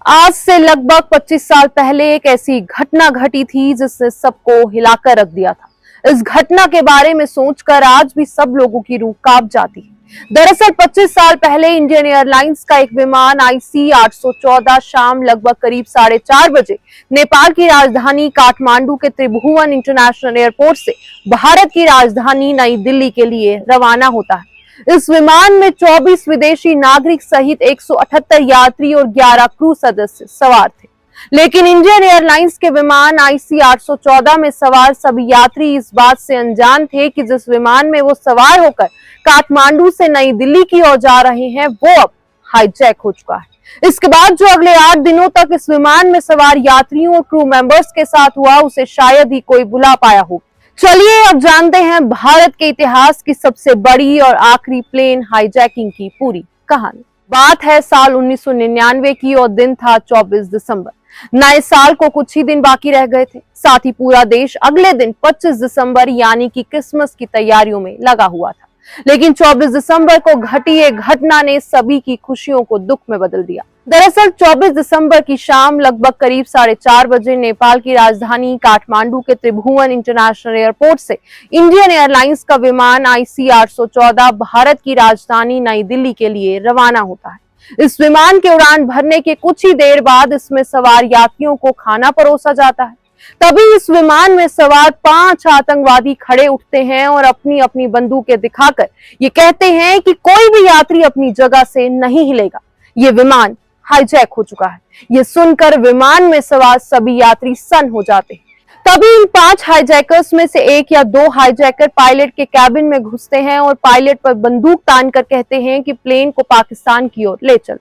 आज से लगभग 25 साल पहले एक ऐसी घटना घटी थी जिसने सबको हिलाकर रख दिया था। इस घटना के बारे में सोचकर आज भी सब लोगों की रूह कांप जाती है। दरअसल 25 साल पहले इंडियन एयरलाइंस का एक विमान IC 814 शाम लगभग करीब 4:30 बजे नेपाल की राजधानी काठमांडू के त्रिभुवन इंटरनेशनल एयरपोर्ट से भारत की राजधानी नई दिल्ली के लिए रवाना होता है। इस विमान में 24 विदेशी नागरिक सहित 178 यात्री और 11 क्रू सदस्य सवार थे। लेकिन इंडियन एयरलाइंस के विमान IC 814 में सवार सभी यात्री इस बात से अनजान थे कि जिस विमान में वो सवार होकर काठमांडू से नई दिल्ली की ओर जा रहे हैं वो अब हाईजैक हो चुका है। इसके बाद जो अगले 8 दिनों तक इस विमान में सवार यात्रियों और क्रू मेंबर्स के साथ हुआ उसे शायद ही कोई भुला पाया हो। चलिए अब जानते हैं भारत के इतिहास की सबसे बड़ी और आखिरी प्लेन हाईजैकिंग की पूरी कहानी। बात है साल 1999 की और दिन था 24 दिसंबर। नए साल को कुछ ही दिन बाकी रह गए थे। साथ ही पूरा देश अगले दिन 25 दिसंबर यानी कि क्रिसमस की तैयारियों में लगा हुआ था। लेकिन 24 दिसंबर को घटी एक घटना ने सभी की खुशियों को दुख में बदल दिया। दरअसल 24 दिसंबर की शाम लगभग करीब 4:30 बजे नेपाल की राजधानी काठमांडू के त्रिभुवन इंटरनेशनल एयरपोर्ट से इंडियन एयरलाइंस का विमान IC 814 भारत की राजधानी नई दिल्ली के लिए रवाना होता है। इस विमान के उड़ान भरने के कुछ ही देर बाद इसमें सवार यात्रियों को खाना परोसा जाता है। तभी इस विमान में सवार 5 आतंकवादी खड़े उठते हैं और अपनी अपनी बंदूकें दिखाकर ये कहते हैं कि कोई भी यात्री अपनी जगह से नहीं हिलेगा। ये विमान हाईजैक हो चुका है। ये सुनकर विमान में सवार सभी यात्री सन्न हो जाते हैं। तभी इन 5 हाईजैकर्स में से 1 या 2 हाईजैकर पायलट के कैबिन में घुसते हैं और पायलट पर बंदूक तानकर कहते हैं कि प्लेन को पाकिस्तान की ओर ले चल।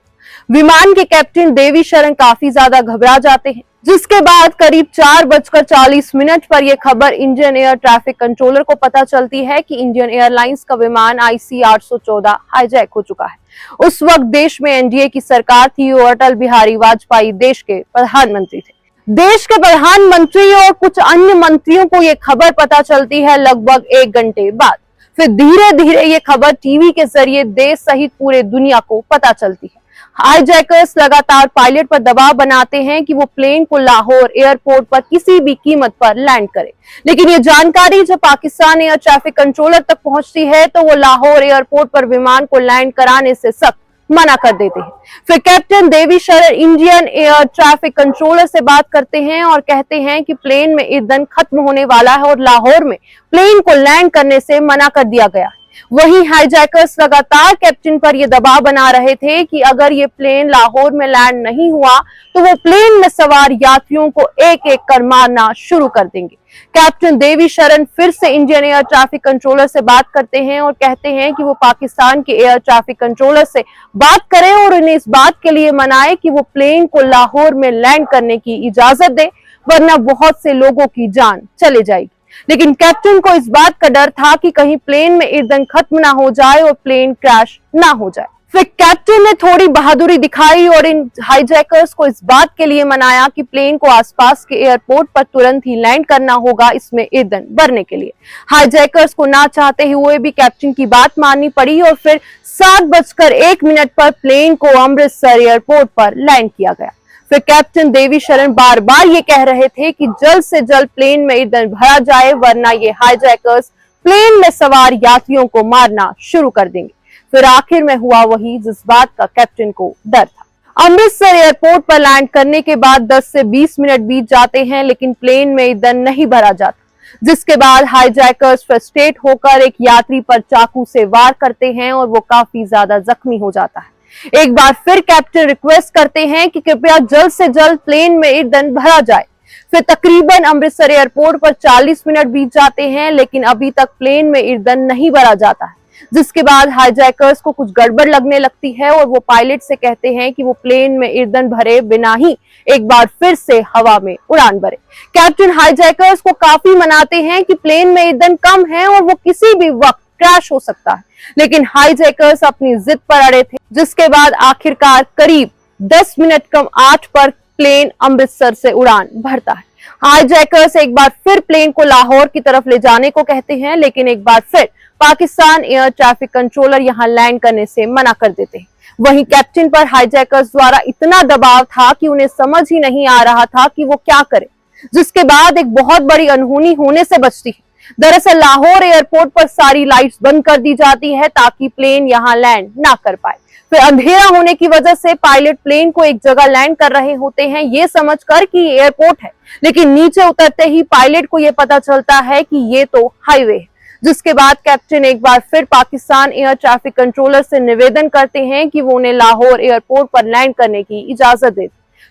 विमान के कैप्टन देवी शरण काफी ज्यादा घबरा जाते हैं, जिसके बाद करीब 4:40 पर यह खबर इंडियन एयर ट्रैफिक कंट्रोलर को पता चलती है कि इंडियन एयरलाइंस का विमान IC 814 हाईजैक हो चुका है। उस वक्त देश में NDA की सरकार थी और अटल बिहारी वाजपेयी देश के प्रधानमंत्री थे। देश के प्रधानमंत्री और कुछ अन्य मंत्रियों को यह खबर पता चलती है लगभग 1 घंटे बाद। फिर धीरे धीरे ये खबर टीवी के जरिए देश सहित पूरे दुनिया को पता चलती है। हाईजैकर्स लगातार पायलट पर दबाव बनाते हैं कि वो प्लेन को लाहौर एयरपोर्ट पर किसी भी कीमत पर लैंड करे। लेकिन ये जानकारी जब पाकिस्तान एयर ट्रैफिक कंट्रोलर तक पहुंचती है तो वो लाहौर एयरपोर्ट पर विमान को लैंड कराने से सख्त मना कर देते हैं। फिर कैप्टन देवी शरण इंडियन एयर ट्रैफिक कंट्रोलर से बात करते हैं और कहते हैं कि प्लेन में ईंधन खत्म होने वाला है और लाहौर में प्लेन को लैंड करने से मना कर दिया गया है। वहीं हाईजैकर्स लगातार कैप्टन पर यह दबाव बना रहे थे कि अगर ये प्लेन लाहौर में लैंड नहीं हुआ तो वो प्लेन में सवार यात्रियों को एक एक कर मारना शुरू कर देंगे। कैप्टन देवी शरण फिर से इंडियन एयर ट्रैफिक कंट्रोलर से बात करते हैं और कहते हैं कि वो पाकिस्तान के एयर ट्रैफिक कंट्रोलर से बात करें और उन्हें इस बात के लिए मनाए कि वो प्लेन को लाहौर में लैंड करने की इजाजत दे, वरना बहुत से लोगों की जान चले जाएगी। लेकिन कैप्टन को इस बात का डर था कि कहीं प्लेन में ईंधन खत्म ना हो जाए और प्लेन क्रैश ना हो जाए। फिर कैप्टन ने थोड़ी बहादुरी दिखाई और इन हाईजैकर्स को इस बात के लिए मनाया कि प्लेन को आसपास के एयरपोर्ट पर तुरंत ही लैंड करना होगा इसमें ईंधन भरने के लिए। हाईजैकर्स को ना चाहते हुए भी कैप्टन की बात माननी पड़ी और फिर 7:01 पर प्लेन को अमृतसर एयरपोर्ट पर लैंड किया गया। फिर कैप्टन देवी शरण बार बार ये कह रहे थे कि जल्द से जल्द प्लेन में ईंधन भरा जाए, वरना ये हाईजैकर्स प्लेन में सवार यात्रियों को मारना शुरू कर देंगे। फिर आखिर में हुआ वही जिस बात का कैप्टन को डर था। अमृतसर एयरपोर्ट पर लैंड करने के बाद 10 से 20 मिनट बीत जाते हैं लेकिन प्लेन में ईंधन नहीं भरा जाता, जिसके बाद हाईजैकर्स फ्रस्ट्रेट होकर एक यात्री पर चाकू से वार करते हैं और वो काफी ज्यादा जख्मी हो जाता है। एक बार फिर कैप्टन रिक्वेस्ट करते हैं कि कृपया जल्द से जल्द प्लेन में ईंधन भरा जाए। फिर तकरीबन अमृतसर एयरपोर्ट पर 40 मिनट बीत जाते हैं लेकिन अभी तक प्लेन में ईंधन नहीं भरा जाता है, जिसके बाद हाईजैकर्स को कुछ गड़बड़ लगने लगती है और वो पायलट से कहते हैं कि वो प्लेन में ईंधन भरे बिना ही एक बार फिर से हवा में उड़ान भरे। कैप्टन हाईजैकर्स को काफी मनाते हैं कि प्लेन में ईंधन कम है और वो किसी भी वक्त क्रैश हो सकता है, लेकिन हाईजैकर्स अपनी जिद पर अड़े थे, जिसके बाद आखिरकार करीब 10 मिनट कम 8 पर प्लेन अमृतसर से उड़ान भरता है। हाईजैकर्स एक बार फिर प्लेन को लाहौर की तरफ ले जाने को कहते हैं, लेकिन एक बार फिर पाकिस्तान एयर ट्रैफिक कंट्रोलर यहां लैंड करने से मना कर देते हैं। वहीं कैप्टन पर हाईजैकर्स द्वारा इतना दबाव था कि उन्हें समझ ही नहीं आ रहा था कि वो क्या करें, जिसके बाद एक बहुत बड़ी अनहोनी होने से बचती है। दरअसल लाहौर एयरपोर्ट पर सारी लाइट्स बंद कर दी जाती है ताकि प्लेन यहां लैंड ना कर पाए। फिर अंधेरा होने की वजह से पायलट प्लेन को एक जगह लैंड कर रहे होते हैं ये समझकर कि एयरपोर्ट है, लेकिन नीचे उतरते ही पायलट को यह पता चलता है कि ये तो हाईवे है। जिसके बाद कैप्टन एक बार फिर पाकिस्तान एयर ट्रैफिक कंट्रोलर से निवेदन करते हैं कि वो उन्हें लाहौर एयरपोर्ट पर लैंड करने की इजाजत दे।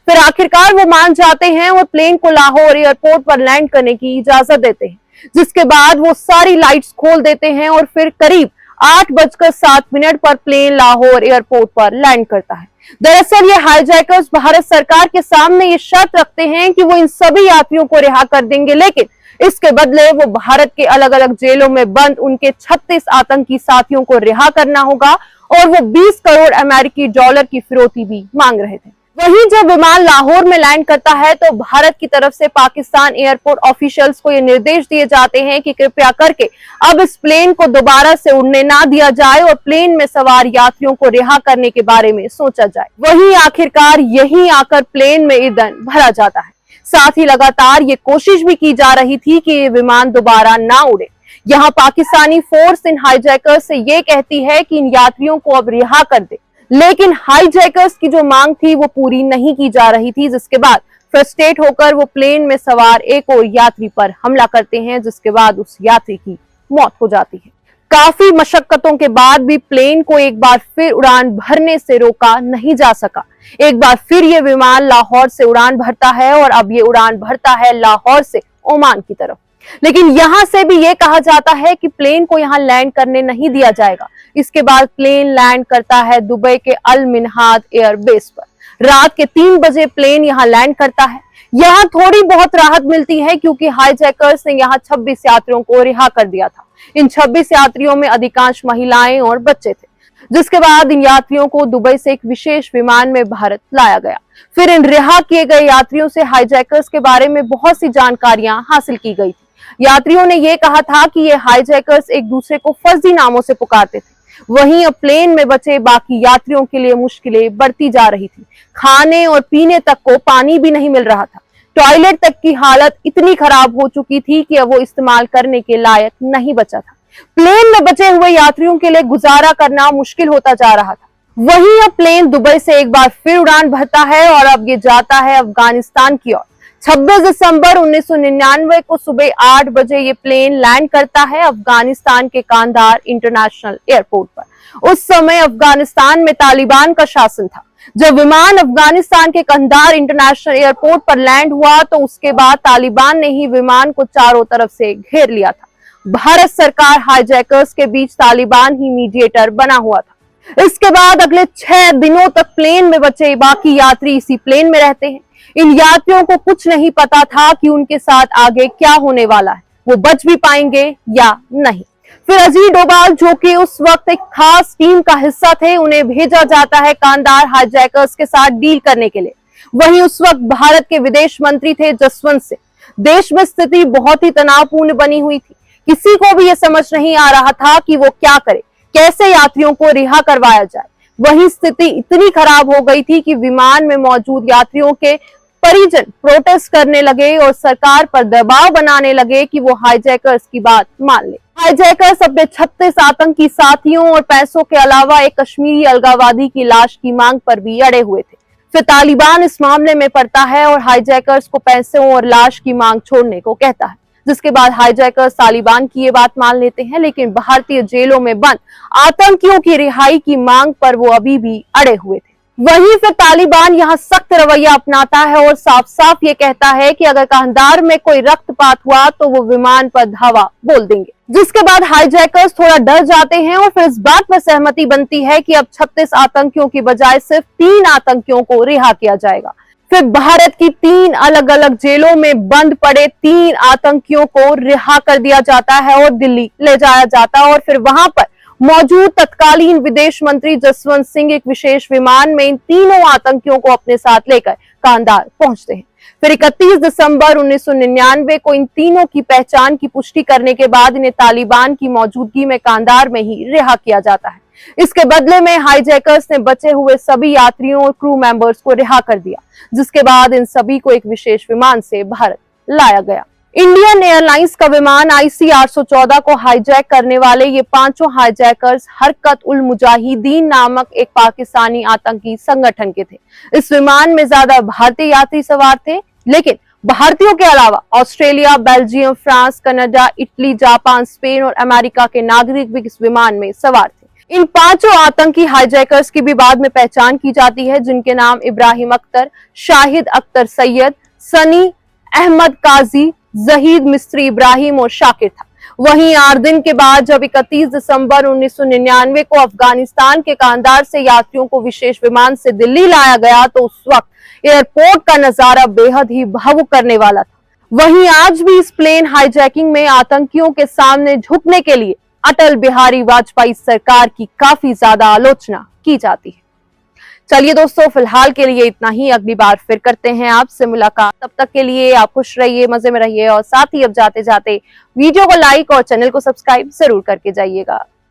फिर आखिरकार वो मान जाते हैं और प्लेन को लाहौर एयरपोर्ट पर लैंड करने की इजाजत देते हैं, जिसके बाद वो सारी लाइट्स खोल देते हैं और फिर करीब 8:07 पर प्लेन लाहौर एयरपोर्ट पर लैंड करता है। दरअसल ये हाईजैकर्स भारत सरकार के सामने ये शर्त रखते हैं कि वो इन सभी यात्रियों को रिहा कर देंगे, लेकिन इसके बदले वो भारत के अलग अलग जेलों में बंद उनके 36 आतंकी साथियों को रिहा करना होगा और वो 20 करोड़ अमेरिकी डॉलर की फिरौती भी मांग रहे थे। वहीं जब विमान लाहौर में लैंड करता है तो भारत की तरफ से पाकिस्तान एयरपोर्ट ऑफिशियल्स को ये निर्देश दिए जाते हैं कि कृपया करके अब इस प्लेन को दोबारा से उड़ने ना दिया जाए और प्लेन में सवार यात्रियों को रिहा करने के बारे में सोचा जाए। वहीं आखिरकार यहीं आकर प्लेन में ईंधन भरा जाता है। साथ ही लगातार ये कोशिश भी की जा रही थी कि ये विमान दोबारा ना उड़े। यहाँ पाकिस्तानी फोर्स इन हाईजैकर्स से ये कहती है कि इन यात्रियों को अब रिहा कर दे, लेकिन हाईजैकर्स की जो मांग थी वो पूरी नहीं की जा रही थी, जिसके बाद फ्रस्ट्रेट होकर वो प्लेन में सवार एक और यात्री पर हमला करते हैं, जिसके बाद उस यात्री की मौत हो जाती है। काफी मशक्कतों के बाद भी प्लेन को एक बार फिर उड़ान भरने से रोका नहीं जा सका। एक बार फिर ये विमान लाहौर से उड़ान भरता है और अब ये उड़ान भरता है लाहौर से ओमान की तरफ। लेकिन यहां से भी ये कहा जाता है कि प्लेन को यहां लैंड करने नहीं दिया जाएगा। इसके बाद प्लेन लैंड करता है दुबई के अल मिनहाद एयरबेस पर। रात के 3 बजे प्लेन यहां लैंड करता है। यहां थोड़ी बहुत राहत मिलती है क्योंकि हाईजैकर्स ने यहां 26 यात्रियों को रिहा कर दिया था। इन 26 यात्रियों में अधिकांश महिलाएं और बच्चे थे। जिसके बाद इन यात्रियों को दुबई से एक विशेष विमान में भारत लाया गया। फिर इन रिहा किए गए यात्रियों से हाईजैकर्स के बारे में बहुत सी जानकारियां हासिल की गई थी। यात्रियों ने यह कहा था कि ये हाईजैकर्स एक दूसरे को फर्जी नामों से पुकारते थे। वहीं अब प्लेन में बचे बाकी यात्रियों के लिए मुश्किलें बढ़ती जा रही थी। खाने और पीने तक को पानी भी नहीं मिल रहा था। टॉयलेट तक की हालत इतनी खराब हो चुकी थी कि अब वो इस्तेमाल करने के लायक नहीं बचा था। प्लेन में बचे हुए यात्रियों के लिए गुजारा करना मुश्किल होता जा रहा था। वहीं अब प्लेन दुबई से एक बार फिर उड़ान भरता है और अब ये जाता है अफगानिस्तान की ओर। 26 दिसंबर 1999 को सुबह 8 बजे ये प्लेन लैंड करता है अफगानिस्तान के कांधार इंटरनेशनल एयरपोर्ट पर। उस समय अफगानिस्तान में तालिबान का शासन था। जब विमान अफगानिस्तान के कंधार इंटरनेशनल एयरपोर्ट पर लैंड हुआ तो उसके बाद तालिबान ने ही विमान को चारों तरफ से घेर लिया था। भारत सरकार हाईजैकर्स के बीच तालिबान ही मीडिएटर बना हुआ था। इसके बाद अगले 6 दिनों तक प्लेन में बचे बाकी यात्री इसी प्लेन में रहते हैं। इन यात्रियों को कुछ नहीं पता था कि उनके साथ आगे क्या होने वाला है, वो बच भी पाएंगे या नहीं। फिर अजीत डोभाल जो कि उस वक्त एक खास टीम का हिस्सा थे, उन्हें भेजा जाता है कांधार हाईजैकर्स के साथ डील करने के लिए। वहीं उस वक्त भारत के विदेश मंत्री थे जसवंत सिंह। देश में स्थिति बहुत ही तनावपूर्ण बनी हुई थी। किसी को भी ये समझ नहीं आ रहा था कि वो क्या करे, कैसे यात्रियों को रिहा करवाया जाए। वही स्थिति इतनी खराब हो गई थी कि विमान में मौजूद यात्रियों के परिजन प्रोटेस्ट करने लगे और सरकार पर दबाव बनाने लगे कि वो हाईजैकर्स की बात मान ले। हाईजैकर्स अपने 36 आतंकी साथियों और पैसों के अलावा एक कश्मीरी अलगाववादी की लाश की मांग पर भी अड़े हुए थे। फिर तालिबान इस मामले में पड़ता है और हाईजैकर्स को पैसों और लाश की मांग छोड़ने को कहता है, जिसके बाद हाईजैकर्स तालिबान की ये बात मान लेते हैं, लेकिन भारतीय जेलों में बंद आतंकियों की रिहाई की मांग पर वो अभी भी अड़े हुए थे। वहीं फिर तालिबान यहाँ सख्त रवैया अपनाता है और साफ साफ ये कहता है कि अगर कांधार में कोई रक्तपात हुआ तो वो विमान पर धावा बोल देंगे। जिसके बाद हाईजैकर्स थोड़ा डर जाते हैं और फिर इस बात पर सहमति बनती है कि अब 36 आतंकियों की बजाय सिर्फ 3 आतंकियों को रिहा किया जाएगा। फिर भारत की 3 अलग अलग जेलों में बंद पड़े 3 आतंकियों को रिहा कर दिया जाता है और दिल्ली ले जाया जाता है और फिर वहां पर मौजूद तत्कालीन विदेश मंत्री जसवंत सिंह एक विशेष विमान में इन तीनों आतंकियों को अपने साथ लेकर कांधार पहुंचते हैं। फिर 31 दिसंबर 1999 को इन तीनों की पहचान की पुष्टि करने के बाद इन्हें तालिबान की मौजूदगी में कांधार में ही रिहा किया जाता है। इसके बदले में हाईजैकर्स ने बचे हुए सभी यात्रियों और क्रू मेंबर्स को रिहा कर दिया, जिसके बाद इन सभी को एक विशेष विमान से भारत लाया गया। इंडियन एयरलाइंस का विमान IC 814 को हाईजैक करने वाले ये पांचों हाईजैकर्स हरकत उल मुजाहिदीन नामक एक पाकिस्तानी आतंकी संगठन के थे। इस विमान में ज्यादा भारतीय यात्री सवार थे, लेकिन भारतीयों के अलावा Australia, Belgium, France, Canada, Italy, Japan, Spain और अमेरिका के नागरिक भी इस विमान में सवार थे। इन पांचों आतंकी हाईजैकर्स की भी बाद में पहचान की जाती है, जिनके नाम इब्राहिम अख्तर, शाहिद अख्तर सैयद, सनी अहमद काजी, जहीद मिस्त्री इब्राहिम और शाकिर था। वहीं 8 दिन के बाद जब 31 दिसंबर 1999 को अफगानिस्तान के कांधार से यात्रियों को विशेष विमान से दिल्ली लाया गया, तो उस वक्त एयरपोर्ट का नजारा बेहद ही भावुक करने वाला था। वहीं आज भी इस प्लेन हाईजैकिंग में आतंकियों के सामने झुकने के लिए अटल बिहारी वाजपेयी सरकार की काफी ज्यादा आलोचना की जाती है। चलिए दोस्तों, फिलहाल के लिए इतना ही। अगली बार फिर करते हैं आपसे मुलाकात। तब तक के लिए आप खुश रहिए, मजे में रहिए और साथ ही अब जाते जाते वीडियो को लाइक और चैनल को सब्सक्राइब जरूर करके जाइएगा।